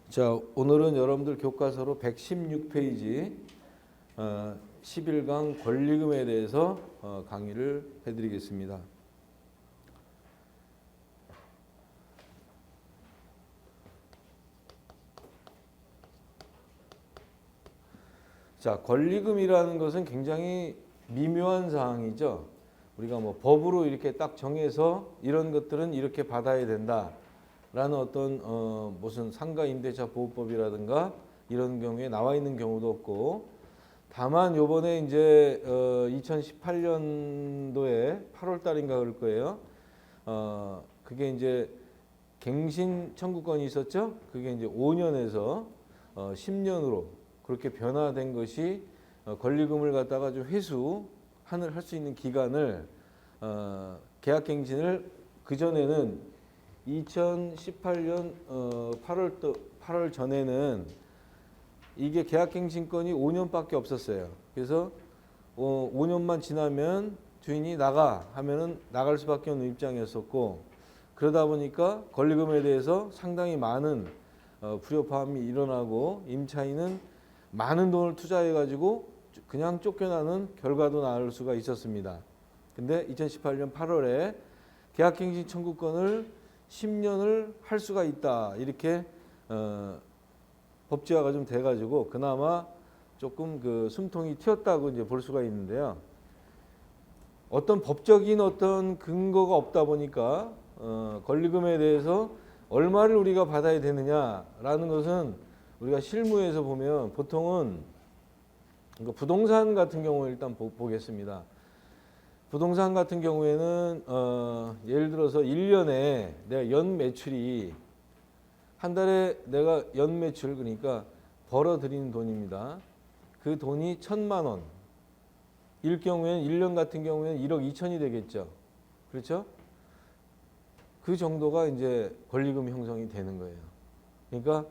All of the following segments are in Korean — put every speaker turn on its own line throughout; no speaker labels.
자, 오늘은 여러분들 교과서로 116페이지 11강 권리금에 대해서 강의를 해드리겠습니다. 자, 권리금이라는 것은 굉장히 미묘한 사항이죠. 우리가 뭐 법으로 이렇게 딱 정해서 이런 것들은 이렇게 받아야 된다 라는 어떤 무슨 상가임대차 보호법이라든가 이런 경우에 나와 있는 경우도 없고, 다만 요번에 이제 2018년도에 8월 달인가 그럴 거예요. 그게 이제 갱신 청구권이 있었죠. 그게 이제 5년에서 10년으로 그렇게 변화된 것이 권리금을 갖다가 좀 할 수 있는 기간을 계약갱신을 그전에는 2018년 8월 전에는 이게 계약갱신권이 5년밖에 없었어요. 그래서 5년만 지나면 주인이 나가 하면은 나갈 수밖에 없는 입장이었었고, 그러다 보니까 권리금에 대해서 상당히 많은 불협화음이 일어나고 임차인은 많은 돈을 투자해 가지고 그냥 쫓겨나는 결과도 나올 수가 있었습니다. 근데 2018년 8월에 계약갱신 청구권을 10년을 할 수가 있다, 이렇게 법제화가 좀 돼가지고 그나마 조금 그 숨통이 튀었다고 이제 볼 수가 있는데요. 어떤 법적인 어떤 근거가 없다 보니까 권리금에 대해서 얼마를 우리가 받아야 되느냐라는 것은 우리가 실무에서 보면 보통은 부동산 같은 경우 일단 보겠습니다. 부동산 같은 경우에는 예를 들어서 1년에 내가 연 매출이 한 달에 내가 연 매출, 그러니까 벌어들이는 돈입니다. 그 돈이 1,000만 원 일 경우에는 1년 같은 경우에는 1억 2천이 되겠죠. 그렇죠? 그 정도가 이제 권리금 형성이 되는 거예요. 그러니까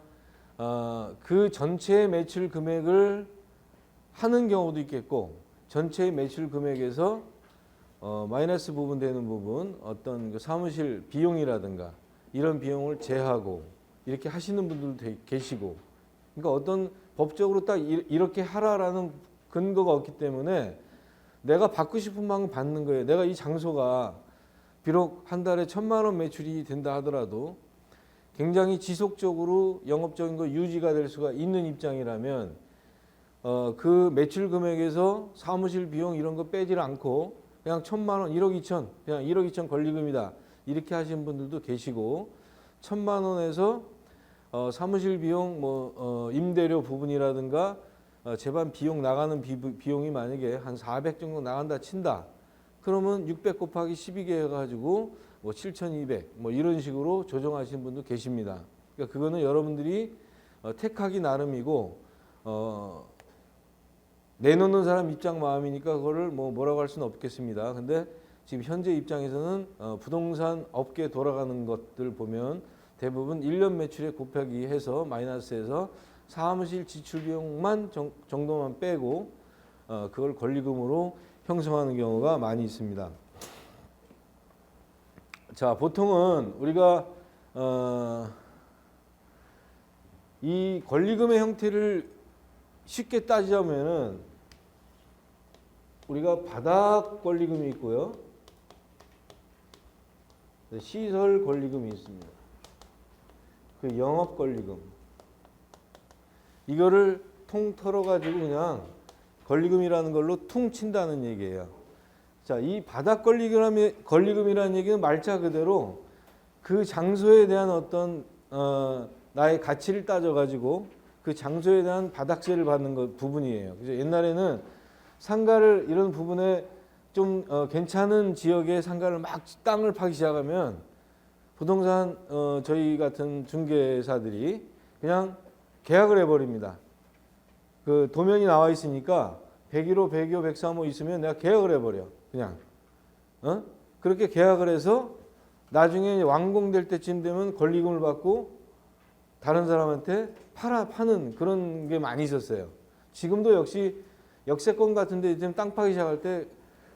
그 전체 매출 금액을 하는 경우도 있겠고, 전체 매출 금액에서 마이너스 부분 되는 부분, 어떤 그 사무실 비용이라든가 이런 비용을 제하고 이렇게 하시는 분들도 계시고, 그러니까 어떤 법적으로 딱 이렇게 하라라는 근거가 없기 때문에 내가 받고 싶은 만큼 받는 거예요. 내가 이 장소가 비록 한 달에 1,000만 원 매출이 된다 하더라도 굉장히 지속적으로 영업적인 거 유지가 될 수가 있는 입장이라면 그 매출 금액에서 사무실 비용 이런 거 빼질 않고 그냥 1,000만 원, 1억 2천, 그냥 1억 2천 권리금이다, 이렇게 하시는 분들도 계시고, 1,000만 원에서 사무실 비용, 임대료 부분이라든가 제반 비용 나가는 비용이 만약에 한 400 정도 나간다 친다. 그러면 600 곱하기 12개 해가지고 7,200 이런 식으로 조정하시는 분도 계십니다. 그러니까 그거는 여러분들이 택하기 나름이고 내놓는 사람 입장 마음이니까 그거를 뭐라고 할 수는 없겠습니다. 근데 지금 현재 입장에서는 부동산 업계 돌아가는 것들 보면 대부분 1년 매출에 곱하기 해서 마이너스해서 사무실 지출 비용만 정도만 빼고 그걸 권리금으로 형성하는 경우가 많이 있습니다. 자, 보통은 우리가 이 권리금의 형태를 쉽게 따지자면은 우리가 바닥 권리금이 있고요, 시설 권리금이 있습니다. 그 영업 권리금, 이거를 통 털어가지고 그냥 권리금이라는 걸로 퉁친다는 얘기예요. 자, 이 바닥 권리금이라는 얘기는 말자 그대로 그 장소에 대한 어떤 나의 가치를 따져가지고 그 장소에 대한 바닥세를 받는 부분이에요. 그죠? 옛날에는 상가를 이런 부분에 좀 괜찮은 지역에 상가를 막 땅을 파기 시작하면 부동산 저희 같은 중개사들이 그냥 계약을 해버립니다. 그 도면이 나와 있으니까 101호, 102호, 103호 있으면 내가 계약을 해버려. 그냥 그렇게 계약을 해서 나중에 완공될 때쯤 되면 권리금을 받고 다른 사람한테 파는 그런 게 많이 있었어요. 지금도 역시 역세권 같은 데 지금 땅 파기 시작할 때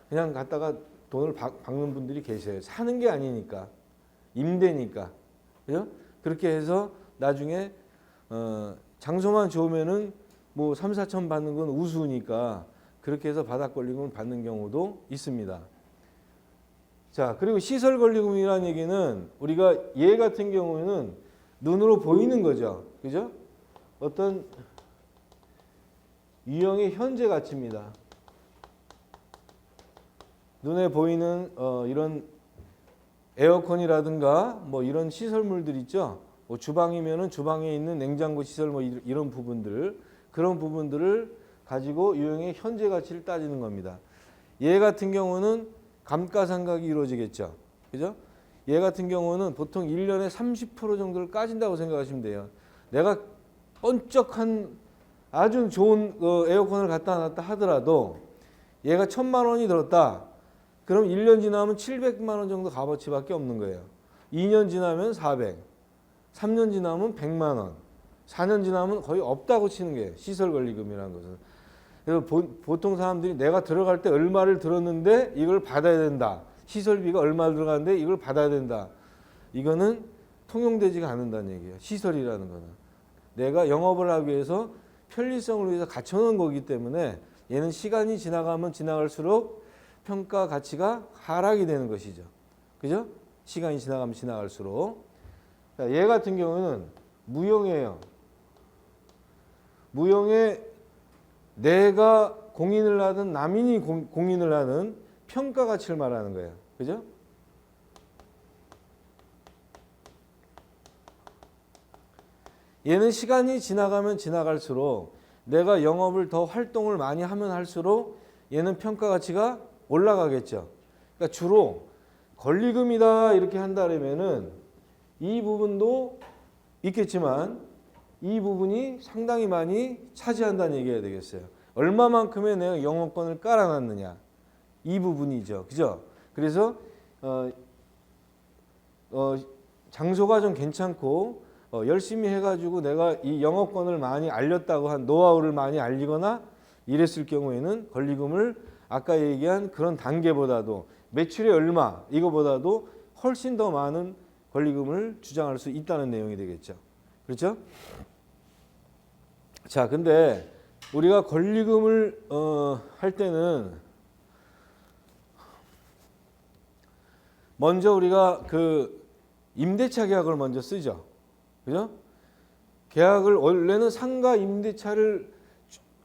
그냥 갖다가 돈을 박는 분들이 계세요. 사는 게 아니니까. 임대니까. 그죠? 그렇게 해서 나중에 장소만 좋으면은 뭐 3, 4천 받는 건 우수니까 그렇게 해서 바닥 권리금을 받는 경우도 있습니다. 자, 그리고 시설 권리금이라는 얘기는 우리가 얘 같은 경우에는 눈으로 보이는 거죠. 그죠? 어떤 유형의 현재 가치입니다. 눈에 보이는 이런 에어컨이라든가 뭐 이런 시설물들 있죠. 뭐 주방이면은 주방에 있는 냉장고 시설 뭐 이런 부분들, 그런 부분들을 가지고 유형의 현재 가치를 따지는 겁니다. 얘 같은 경우는 감가상각이 이루어지겠죠. 그죠? 얘 같은 경우는 보통 1년에 30% 정도를 까진다고 생각하시면 돼요. 내가 번쩍한 아주 좋은 에어컨을 갖다 놨다 하더라도 얘가 1,000만 원이 들었다. 그럼 1년 지나면 700만 원 정도 값어치밖에 없는 거예요. 2년 지나면 400, 3년 지나면 100만 원, 4년 지나면 거의 없다고 치는 게 시설 권리금이라는 것은. 그래서 보통 사람들이 내가 들어갈 때 얼마를 들었는데 이걸 받아야 된다. 시설비가 얼마 들어가는데 이걸 받아야 된다. 이거는 통용되지가 않는다는 얘기예요. 시설이라는 거는. 내가 영업을 하기 위해서 편리성을 위해서 갖춰놓은 거기 때문에 얘는 시간이 지나가면 지나갈수록 평가 가치가 하락이 되는 것이죠. 그죠? 시간이 지나가면 지나갈수록. 자, 얘 같은 경우는 무형이에요. 무형에 내가 공인을 하든 남인이 공인을 하는 평가 가치를 말하는 거예요. 그죠? 얘는 시간이 지나가면 지나갈수록 내가 영업을 더 활동을 많이 하면 할수록 얘는 평가 가치가 올라가겠죠. 그러니까 주로 권리금이다 이렇게 한다면은 이 부분도 있겠지만 이 부분이 상당히 많이 차지한다는 얘기가 되겠어요. 얼마만큼의 내가 영업권을 깔아놨느냐 이 부분이죠. 그죠? 그래서 장소가 좀 괜찮고 열심히 해가지고 내가 이 영업권을 많이 알렸다고 한 노하우를 많이 알리거나 이랬을 경우에는 권리금을 아까 얘기한 그런 단계보다도 매출이 얼마 이거보다도 훨씬 더 많은 권리금을 주장할 수 있다는 내용이 되겠죠. 그렇죠? 자, 근데 우리가 권리금을 할 때는 먼저 우리가 그 임대차 계약을 먼저 쓰죠. 그죠? 계약을 원래는 상가 임대차를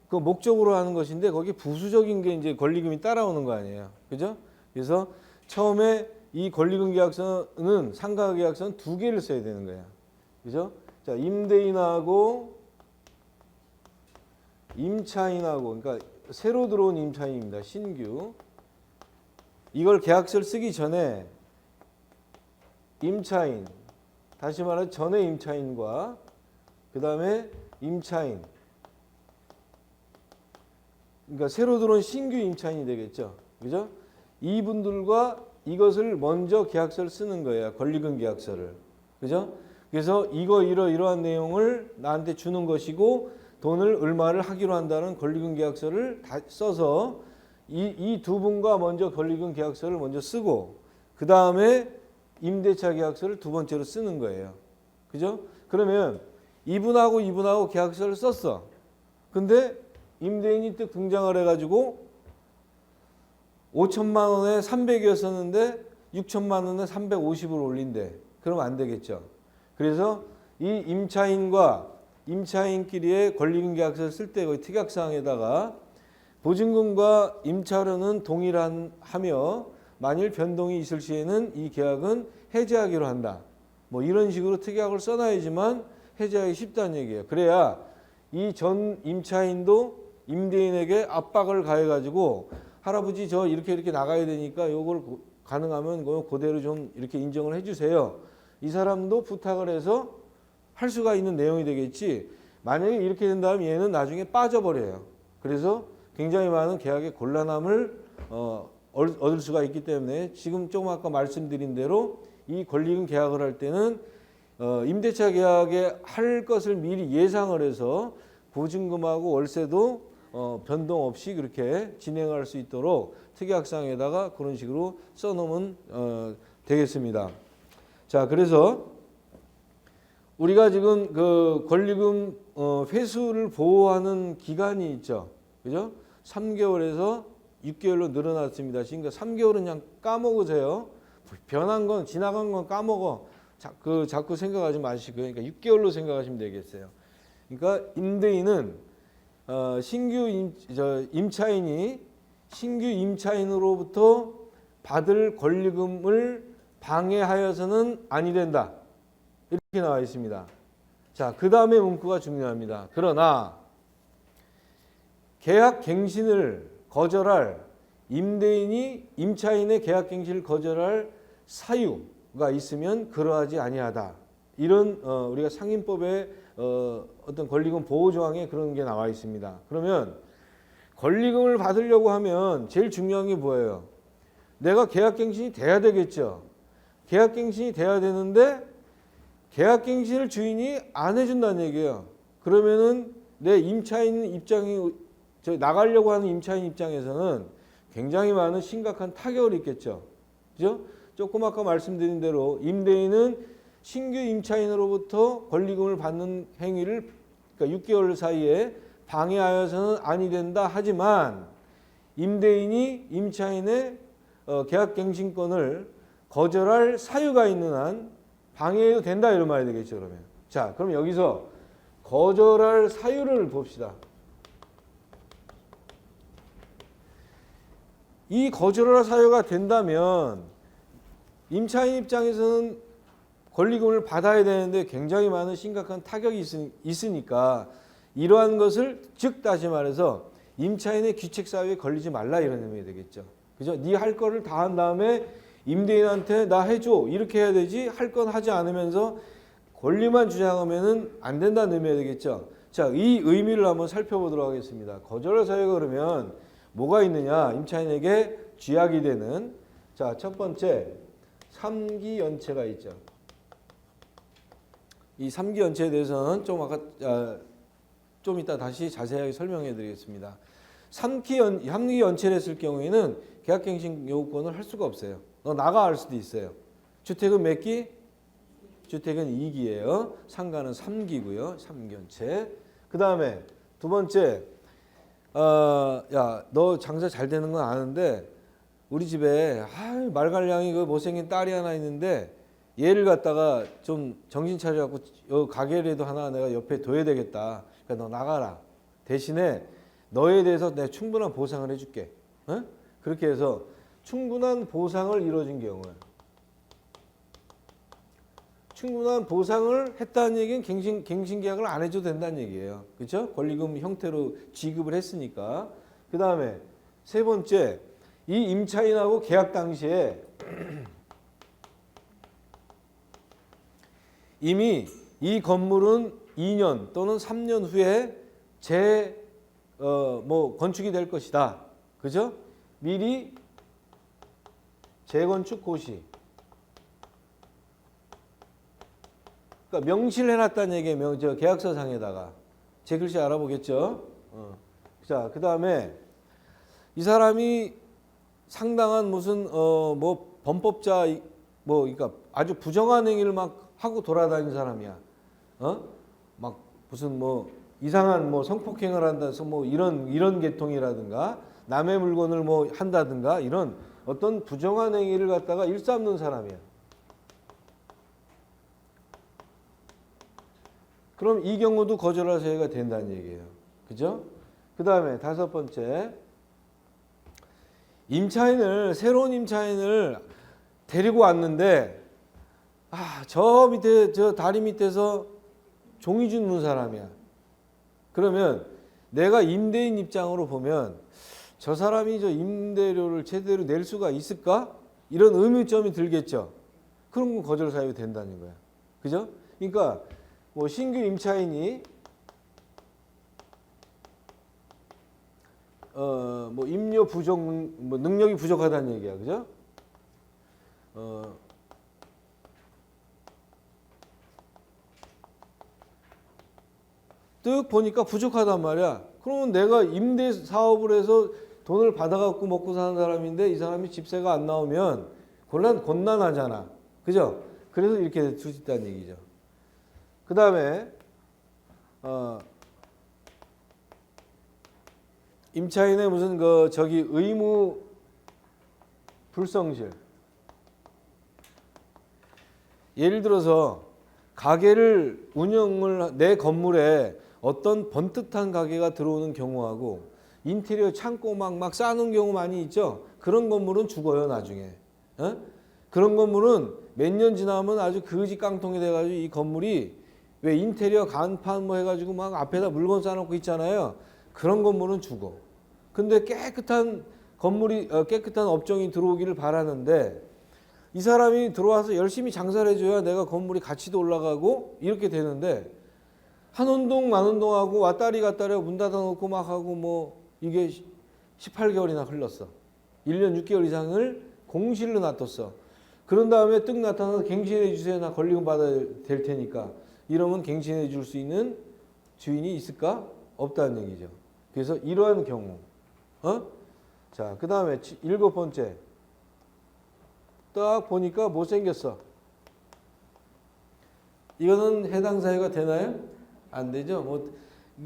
그 목적으로 하는 것인데 거기 부수적인 게 이제 권리금이 따라오는 거 아니에요. 그죠? 그래서 처음에 이 권리금 계약서는 상가 계약서는 2개를 써야 되는 거야. 그죠? 자, 임대인하고 임차인하고 그러니까 새로 들어온 임차인입니다. 신규. 이걸 계약서를 쓰기 전에 임차인, 다시 말해 전에 임차인과 그다음에 임차인, 그러니까 새로 들어온 신규 임차인이 되겠죠. 그죠? 이분들과 이것을 먼저 계약서를 쓰는 거예요. 권리금 계약서를. 그죠? 그래서 이러한 내용을 나한테 주는 것이고 돈을 얼마를 하기로 한다는 권리금 계약서를 다 써서 이 두 분과 먼저 권리금 계약서를 먼저 쓰고 그 다음에 임대차 계약서를 두 번째로 쓰는 거예요. 그죠? 그러면 이분하고 계약서를 썼어. 근데 임대인이 또 등장을 해가지고 5천만 원에 300이었었는데 6천만 원에 350을 올린대. 그러면 안 되겠죠. 그래서 이 임차인과 임차인끼리의 권리금 계약서를 쓸 때 거의 특약사항에다가 보증금과 임차료는 동일하며 만일 변동이 있을 시에는 이 계약은 해지하기로 한다. 뭐 이런 식으로 특약을 써놔야지만 해지하기 쉽다는 얘기예요. 그래야 이 전 임차인도 임대인에게 압박을 가해가지고 할아버지 저 이렇게 나가야 되니까 요걸 가능하면 그대로 좀 이렇게 인정을 해주세요. 이 사람도 부탁을 해서 할 수가 있는 내용이 되겠지. 만약에 이렇게 된다면 얘는 나중에 빠져버려요. 그래서 굉장히 많은 계약의 곤란함을 얻을 수가 있기 때문에 지금 조금 아까 말씀드린 대로 이 권리금 계약을 할 때는 임대차 계약에 할 것을 미리 예상을 해서 보증금하고 월세도 변동 없이 그렇게 진행할 수 있도록 특약사항에다가 그런 식으로 써놓으면 되겠습니다. 자, 그래서 우리가 지금 그 권리금 회수를 보호하는 기간이 있죠. 그죠? 3개월에서 6개월로 늘어났습니다. 그러니까 3개월은 그냥 까먹으세요. 변한 건, 지나간 건 까먹어. 자꾸 생각하지 마시고요. 그러니까 6개월로 생각하시면 되겠어요. 그러니까 임대인은 신규 임차인이 신규 임차인으로부터 받을 권리금을 방해하여서는 아니 된다. 이렇게 나와 있습니다. 자, 그 다음에 문구가 중요합니다. 그러나 계약갱신을 거절할 임대인이 임차인의 계약갱신을 거절할 사유가 있으면 그러하지 아니하다. 이런 우리가 상임법의 어떤 권리금 보호 조항에 그런 게 나와 있습니다. 그러면 권리금을 받으려고 하면 제일 중요한 게 뭐예요? 내가 계약갱신이 돼야 되겠죠. 계약갱신이 돼야 되는데 계약갱신을 주인이 안 해준다는 얘기예요. 그러면은 내 임차인 입장이 나가려고 하는 임차인 입장에서는 굉장히 많은 심각한 타격을 입겠죠. 그죠? 조금 아까 말씀드린 대로 임대인은 신규 임차인으로부터 권리금을 받는 행위를 그러니까 6개월 사이에 방해하여서는 아니 된다 하지만 임대인이 임차인의 계약갱신권을 거절할 사유가 있는 한 방해해도 된다 이런 말이 되겠죠. 그러면 자, 그럼 여기서 거절할 사유를 봅시다. 이 거절할 사유가 된다면 임차인 입장에서는 권리금을 받아야 되는데 굉장히 많은 심각한 타격이 있으니까 이러한 것을 즉 다시 말해서 임차인의 귀책 사유에 걸리지 말라 이런 의미가 되겠죠. 그죠? 네 할 거를 다 한 다음에 임대인한테 나 해줘 이렇게 해야 되지 할 건 하지 않으면서 권리만 주장하면은 안 된다는 의미가 되겠죠. 자, 이 의미를 한번 살펴보도록 하겠습니다. 거절할 사유가 그러면 뭐가 있느냐? 임차인에게 쥐약이 되는 자, 첫 번째 3기 연체가 있죠. 이 3기 연체에 대해서는 좀 이따 다시 자세하게 설명해 드리겠습니다. 3기 연체를 했을 경우에는 계약갱신 요구권을 할 수가 없어요. 너 나가 할 수도 있어요. 주택은 몇 기? 주택은 2기예요. 상가는 3기고요. 3기 연체. 그 다음에 두 번째 야, 너 장사 잘 되는 건 아는데 우리 집에 말갈량이 그 못생긴 딸이 하나 있는데 얘를 갖다가 좀 정신 차려갖고 가게라도 하나 내가 옆에 둬야 되겠다. 그러니까 너 나가라. 대신에 너에 대해서 내가 충분한 보상을 해줄게. 어? 그렇게 해서 충분한 보상을 이루어진 경우에 충분한 보상을 했다는 얘기는 갱신 계약을 안 해줘도 된다는 얘기예요. 그렇죠? 권리금 형태로 지급을 했으니까. 그 다음에 세 번째, 이 임차인하고 계약 당시에 이미 이 건물은 2년 또는 3년 후에 건축이 될 것이다. 그죠? 미리 재건축 고시. 그러니까 명시를 해놨다는 얘기예요. 계약서상에다가. 제 글씨 알아보겠죠? 자, 그 다음에 이 사람이 상당한 무슨 범법자 그러니까 아주 부정한 행위를 막 하고 돌아다니는 사람이야. 막 무슨 이상한 성폭행을 한다서 이런 계통이라든가 남의 물건을 한다든가 이런 어떤 부정한 행위를 갖다가 일삼는 사람이야. 그럼 이 경우도 거절할 사유가 된다는 얘기예요. 그죠? 그 다음에 다섯 번째, 새로운 임차인을 데리고 왔는데, 저 밑에, 저 다리 밑에서 종이 주는 사람이야. 그러면 내가 임대인 입장으로 보면 저 사람이 저 임대료를 제대로 낼 수가 있을까? 이런 의문점이 들겠죠. 그런 건 거절 사유가 된다는 거야. 그죠? 그러니까 신규 임차인이 임료 부족, 능력이 부족하다는 얘기야. 그죠? 뜩 보니까 부족하단 말이야. 그러면 내가 임대 사업을 해서 돈을 받아갖고 먹고 사는 사람인데 이 사람이 집세가 안 나오면 곤란하잖아. 그죠? 그래서 이렇게 줄 수 있다는 얘기죠. 그 다음에 임차인의 무슨 의무 불성실. 예를 들어서 가게를 내 건물에 어떤 번듯한 가게가 들어오는 경우하고 인테리어 창고 막 쌓아놓은 경우 많이 있죠. 그런 건물은 죽어요 나중에. 그런 건물은 몇 년 지나면 아주 거지 깡통이 돼가지고 이 건물이 왜 인테리어 간판 뭐 해가지고 막 앞에다 물건 쌓아놓고 있잖아요. 그런 건물은 죽어. 근데 깨끗한 건물이 깨끗한 업종이 들어오기를 바라는데 이 사람이 들어와서 열심히 장사를 해줘야 내가 건물이 가치도 올라가고 이렇게 되는데 한 동 만 동 하고 왔다리 갔다리 문 닫아놓고 막 하고 뭐 이게 18개월이나 흘렀어. 1년 6개월 이상을 공실로 놔뒀어. 그런 다음에 뜩 나타나서 갱신해 주세요. 나 권리금 받아야 될 테니까. 이러면 갱신해 줄 수 있는 주인이 있을까? 없다는 얘기죠. 그래서 이러한 경우. 자, 그 다음에 7번째. 딱 보니까 못생겼어. 이거는 해당 사유가 되나요? 안 되죠.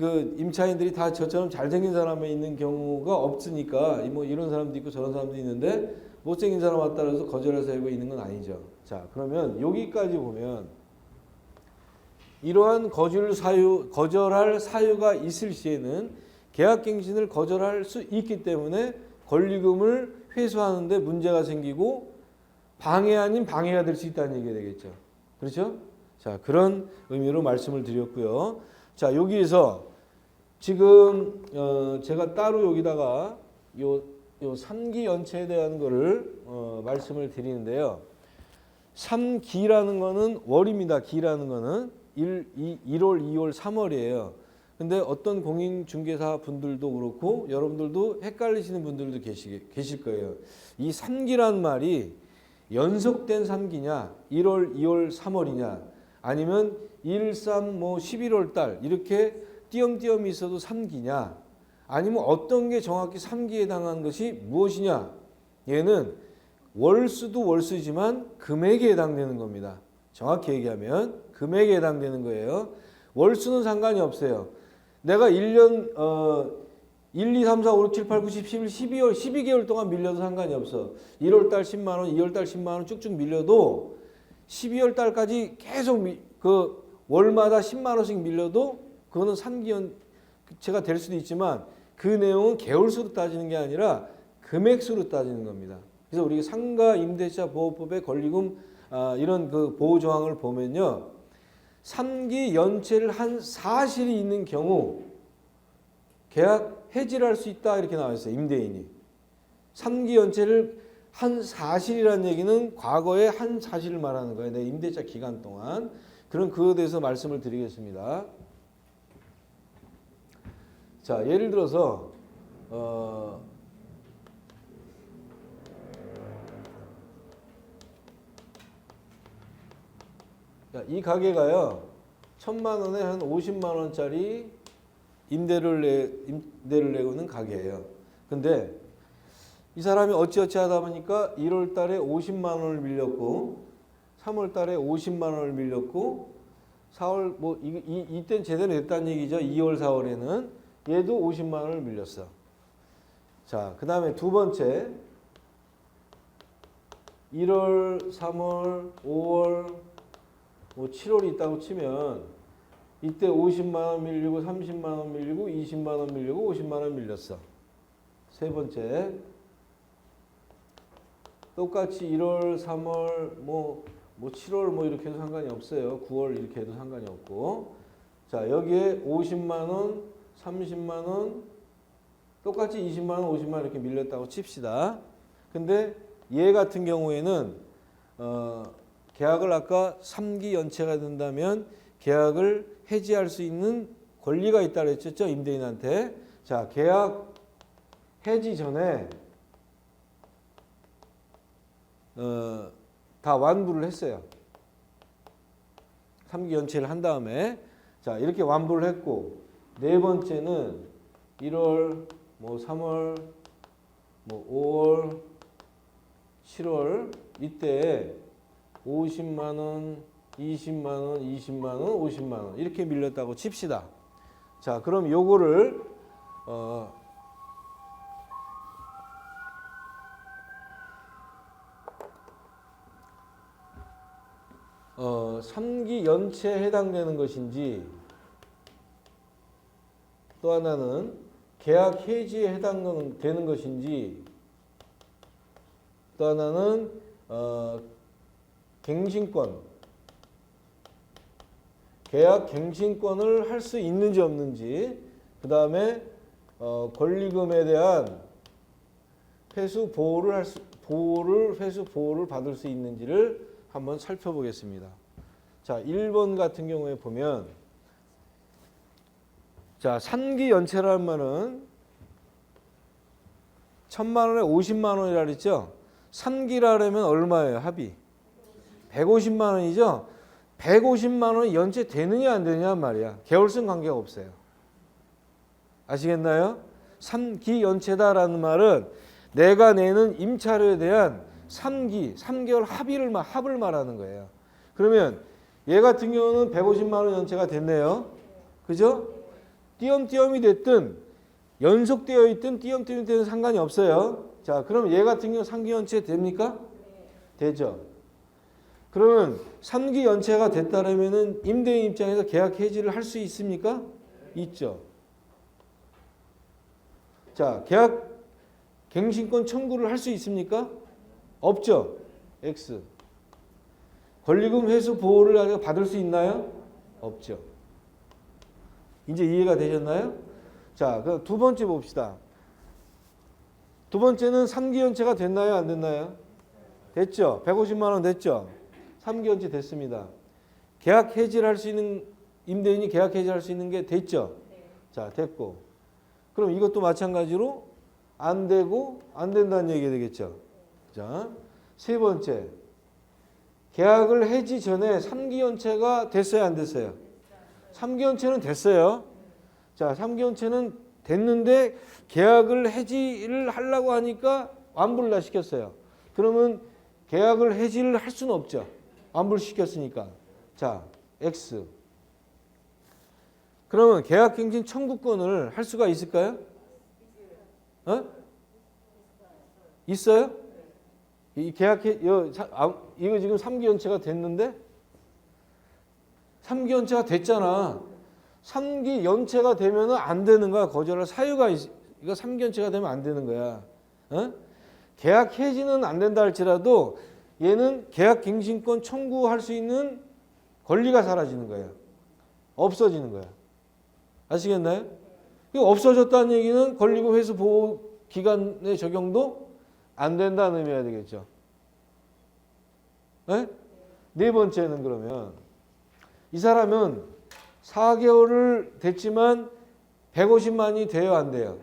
임차인들이 다 저처럼 잘생긴 사람이 있는 경우가 없으니까 뭐 이런 사람도 있고 저런 사람도 있는데 못생긴 사람 왔다 그래서 거절할 사유가 있는 건 아니죠. 자, 그러면 여기까지 보면 이러한 거절할 사유가 있을 시에는 계약갱신을 거절할 수 있기 때문에 권리금을 회수하는데 문제가 생기고 방해 아닌 방해가 될 수 있다는 얘기가 되겠죠. 그렇죠? 자, 그런 의미로 말씀을 드렸고요. 자, 여기에서 지금 제가 따로 여기다가 요 3기 연체에 대한 거를 말씀을 드리는데요. 3기라는 거는 월입니다. 기라는 거는 1월, 2월, 3월이에요. 근데 어떤 공인중개사 분들도 그렇고 여러분들도 헷갈리시는 분들도 계실 거예요. 이 3기란 말이 연속된 3기냐, 1월, 2월, 3월이냐, 아니면 1, 3, 11월 달 이렇게 띄엄띄엄 있어도 3기냐, 아니면 어떤 게 정확히 3기에 해당하는 것이 무엇이냐. 얘는 월수도 월수지만 금액에 해당되는 겁니다. 정확히 얘기하면 금액에 해당되는 거예요. 월수는 상관이 없어요. 내가 1년 1, 2, 3, 4, 5, 6, 7, 8, 9, 10, 11, 12월 12개월 동안 밀려도 상관이 없어. 1월 달 10만 원, 2월 달 10만 원 쭉쭉 밀려도 12월 달까지 계속 월마다 10만 원씩 밀려도 그거는 3기 연체가 될 수도 있지만 그 내용은 개월수로 따지는 게 아니라 금액수로 따지는 겁니다. 그래서 우리가 상가 임대차 보호법의 권리금 이런 보호 조항을 보면요. 3기 연체를 한 사실이 있는 경우 계약 해지를 할 수 있다 이렇게 나와 있어요. 임대인이. 3기 연체를 한 사실이라는 얘기는 과거의 한 사실을 말하는 거예요. 내 임대차 기간 동안. 그럼 그거에 대해서 말씀을 드리겠습니다. 자, 예를 들어서 이 가게가요. 1,000만 원에 한 50만 원짜리 임대를 내고 있는 가게예요. 근데 이 사람이 어찌어찌 하다 보니까 1월 달에 50만 원을 밀렸고 3월 달에 50만 원을 밀렸고 4월 이때는 제대로 됐다는 얘기죠. 2월 4월에는 얘도 50만 원을 밀렸어. 자, 그다음에 두 번째 1월, 3월, 5월, 7월이 있다고 치면 이때 50만 원 밀리고 30만 원 밀리고 20만 원 밀리고 50만 원 밀렸어. 세 번째 똑같이 1월, 3월, 7월 이렇게 해도 상관이 없어요. 9월 이렇게 해도 상관이 없고. 자, 여기에 50만 원, 30만 원, 똑같이 20만 원, 50만 원 이렇게 밀렸다고 칩시다. 근데 얘 같은 경우에는 계약을 아까 3기 연체가 된다면 계약을 해지할 수 있는 권리가 있다고 했죠. 임대인한테. 자, 계약 해지 전에 다 완부를 했어요. 3기 연체를 한 다음에 자, 이렇게 완부를 했고 네 번째는 1월, 3월, 뭐 5월, 7월 이때 50만 원, 20만 원, 20만 원, 50만 원 이렇게 밀렸다고 칩시다. 자, 그럼 요거를 3기 연체에 해당되는 것인지 또 하나는 계약 해지에 해당되는 것인지 또 하나는 갱신권 계약 갱신권을 할 수 있는지 없는지 그 다음에 권리금에 대한 회수 보호를 회수 보호를 받을 수 있는지를 한번 살펴보겠습니다. 자, 1번 같은 경우에 보면 자, 산기 연체라는 말은 1000만 원에 50만 원이라 그랬죠. 산기라면 얼마예요? 합의 150만 원이죠. 150만 원이 연체되느냐 안 되느냐 말이야. 개월수는 관계가 없어요. 아시겠나요? 산기 연체다라는 말은 내가 내는 임차료에 대한 3개월 합을 말하는 거예요. 그러면 얘 같은 경우는 150만 원 연체가 됐네요. 그죠? 띄엄띄엄이 됐든 연속되어 있든 띄엄띄엄이 되든 상관이 없어요. 자, 그럼 얘 같은 경우 3기 연체 됩니까? 되죠. 그러면 3기 연체가 됐다라면은 임대인 입장에서 계약 해지를 할 수 있습니까? 있죠. 자, 계약 갱신권 청구를 할 수 있습니까? 없죠. X. 권리금 회수 보호를 받을 수 있나요? 없죠. 이제 이해가 되셨나요? 자, 그럼 두 번째 봅시다. 두 번째는 3기 연체가 됐나요? 안 됐나요? 됐죠. 150만 원 됐죠. 3기 연체 됐습니다. 계약 해지를 할 수 있는 임대인이 계약 해지를 할 수 있는 게 됐죠. 자, 됐고. 그럼 이것도 마찬가지로 안 되고 안 된다는 얘기가 되겠죠. 자, 세 번째. 계약을 해지 전에 3기 연체가 됐어요, 안 됐어요? 3기 연체는 됐어요. 자, 3기 연체는 됐는데 계약을 해지를 하려고 하니까 완불을 시켰어요. 그러면 계약을 해지를 할 수는 없죠. 완불 시켰으니까. 자, X. 그러면 계약갱신 청구권을 할 수가 있을까요? 있어요? 이 이거 지금 3기 연체가 됐는데 3기 연체가 됐잖아. 3기 연체가 되면 안 되는 거야. 거절할 사유가 이거 3기 연체가 되면 안 되는 거야. 계약 해지는 안 된다 할지라도 얘는 계약 갱신권 청구할 수 있는 권리가 사라지는 거예요. 없어지는 거야. 아시겠나요? 이거 없어졌다는 얘기는 권리금 회수 보호 기간의 적용도 안 된다는 의미가 되겠죠. 네 번째는 그러면 이 사람은 4개월을 됐지만 150만이 돼요, 안 돼요?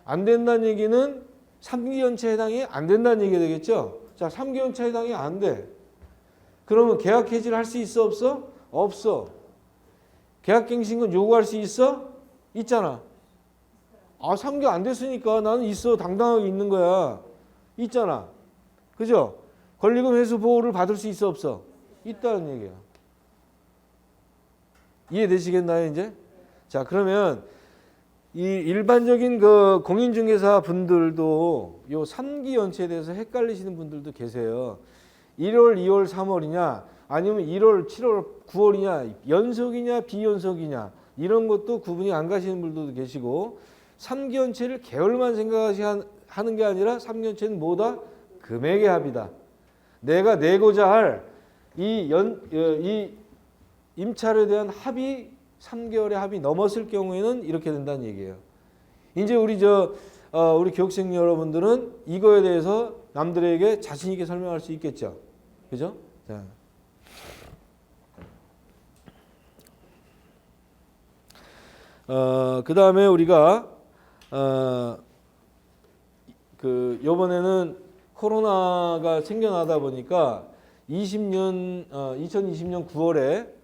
안 된다는 얘기는 3기 연체 해당이 안 된다는 얘기가 되겠죠. 자, 3기 연체 해당이 안 돼. 그러면 계약 해지를 할 수 있어, 없어? 없어. 계약 갱신권 요구할 수 있어? 있잖아. 아, 3기 안 됐으니까 나는 있어. 당당하게 있는 거야. 있잖아. 그죠? 권리금 회수 보호를 받을 수 있어, 없어? 있다는 얘기야. 이해되시겠나요, 이제? 자, 그러면 이 일반적인 그 공인중개사 분들도 요 3기 연체에 대해서 헷갈리시는 분들도 계세요. 1월, 2월, 3월이냐 아니면 1월, 7월, 9월이냐 연속이냐 비연속이냐 이런 것도 구분이 안 가시는 분들도 계시고 3기 연체를 개월만 생각하는 게 아니라 3기 연체는 뭐다? 금액의 합이다. 내가 내고자 할 이 임차료에 대한 합이 3개월의 합이 넘었을 경우에는 이렇게 된다는 얘기예요. 이제 우리 교육생 여러분들은 이거에 대해서 남들에게 자신 있게 설명할 수 있겠죠. 그죠? 자. 그다음에 우리가 요번에는 코로나가 생겨나다 보니까 2020년 9월에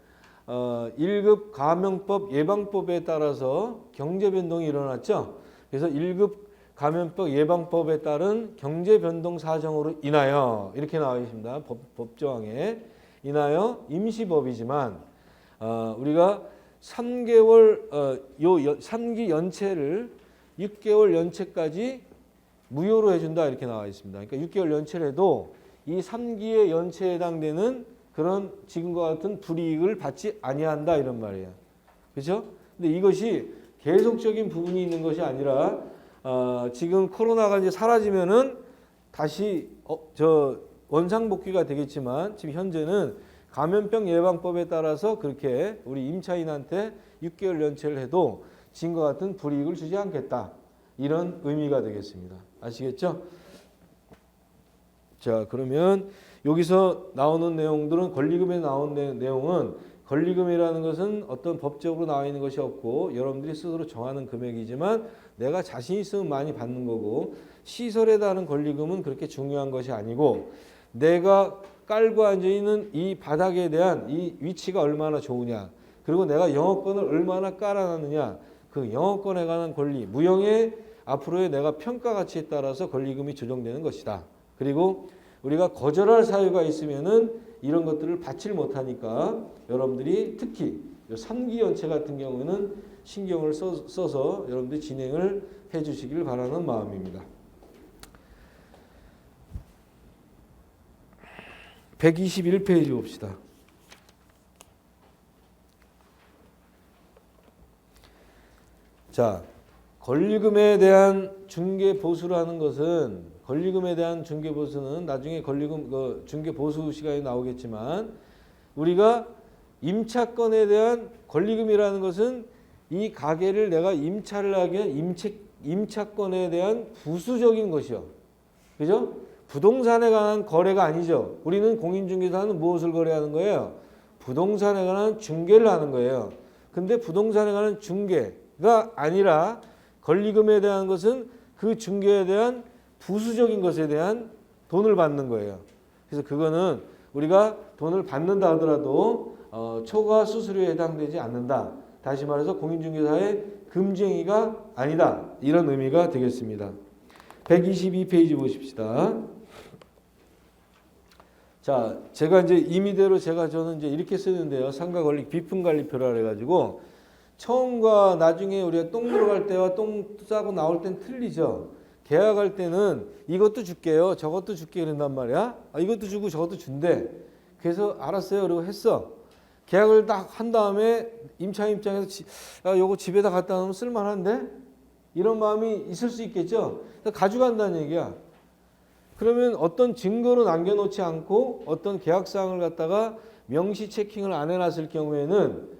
1급 감염법 예방법에 따라서 경제 변동이 일어났죠. 그래서 1급 감염병 예방법에 따른 경제변동 사정으로 인하여 이렇게 나와 있습니다. 법조항에 인하여 임시법이지만 우리가 3개월 3기 연체를 6개월 연체까지 무효로 해준다 이렇게 나와 있습니다. 그러니까 6개월 연체를 해도 이 3기의 연체에 해당되는 그런 지금과 같은 불이익을 받지 아니한다 이런 말이에요. 그렇죠? 근데 이것이 계속적인 부분이 있는 것이 아니라 지금 코로나가 이제 사라지면은 다시 원상복귀가 되겠지만 지금 현재는 감염병 예방법에 따라서 그렇게 우리 임차인한테 6개월 연체를 해도 지금과 같은 불이익을 주지 않겠다. 이런 의미가 되겠습니다. 아시겠죠? 자, 그러면 여기서 나오는 내용들은 권리금에 나오는 내용은 권리금이라는 것은 어떤 법적으로 나와 있는 것이 없고 여러분들이 스스로 정하는 금액이지만 내가 자신 있으면 많이 받는 거고 시설에 따른 권리금은 그렇게 중요한 것이 아니고 내가 깔고 앉아있는 이 바닥에 대한 이 위치가 얼마나 좋으냐 그리고 내가 영업권을 얼마나 깔아놨느냐 그 영업권에 관한 권리 무형의 앞으로의 내가 평가 가치에 따라서 권리금이 조정되는 것이다. 그리고 우리가 거절할 사유가 있으면은 이런 것들을 받질 못하니까 여러분들이 특히 3기 연체 같은 경우에는 신경을 써서 여러분들이 진행을 해 주시길 바라는 마음입니다. 121페이지 봅시다. 자, 권리금에 대한 중개 보수라는 것은 권리금에 대한 중개 보수는 나중에 권리금 중개 보수 시간에 나오겠지만 우리가 임차권에 대한 권리금이라는 것은 이 가게를 내가 임차를 하기 위한 임차권에 대한 부수적인 것이요. 그죠? 부동산에 관한 거래가 아니죠. 우리는 공인중개사는 무엇을 거래하는 거예요? 부동산에 관한 중개를 하는 거예요. 근데 부동산에 관한 중개가 아니라 권리금에 대한 것은 그 중개에 대한 부수적인 것에 대한 돈을 받는 거예요. 그래서 그거는 우리가 돈을 받는다 하더라도 초과 수수료에 해당되지 않는다. 다시 말해서 공인중개사의 금지행위가 아니다. 이런 의미가 되겠습니다. 122페이지 보십시다. 자, 제가 이제 임의대로 저는 이제 이렇게 쓰는데요. 상가관리 비품관리표라 그래가지고 처음과 나중에 우리가 똥 들어갈 때와 똥 싸고 나올 땐 틀리죠. 계약할 때는 이것도 줄게요. 저것도 줄게 이런단 말이야. 이것도 주고 저것도 준대. 그래서 알았어요. 그리고 했어. 계약을 딱 한 다음에 임차인 입장에서 요거 집에다 갖다 놓으면 쓸만한데? 이런 마음이 있을 수 있겠죠. 가져간다는 얘기야. 그러면 어떤 증거로 남겨놓지 않고 어떤 계약사항을 갖다가 명시 체킹을 안 해놨을 경우에는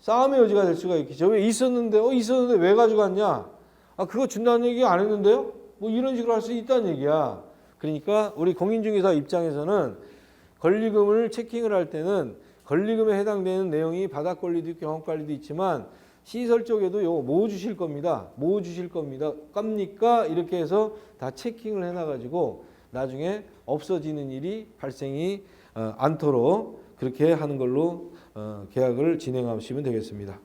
싸움의 여지가 될 수가 있겠죠. 왜 있었는데 왜 가져갔냐? 그거 준다는 얘기 안 했는데요? 뭐 이런 식으로 할 수 있다는 얘기야. 그러니까 우리 공인중개사 입장에서는 권리금을 체킹을 할 때는 권리금에 해당되는 내용이 바닥권리도 있고 영업관리도 있지만 시설 쪽에도 요거 뭐 주실 겁니다. 뭐 주실 겁니다. 깝니까? 이렇게 해서 다 체킹을 해놔가지고 나중에 없어지는 일이 발생이 않도록 그렇게 하는 걸로 계약을 진행하시면 되겠습니다.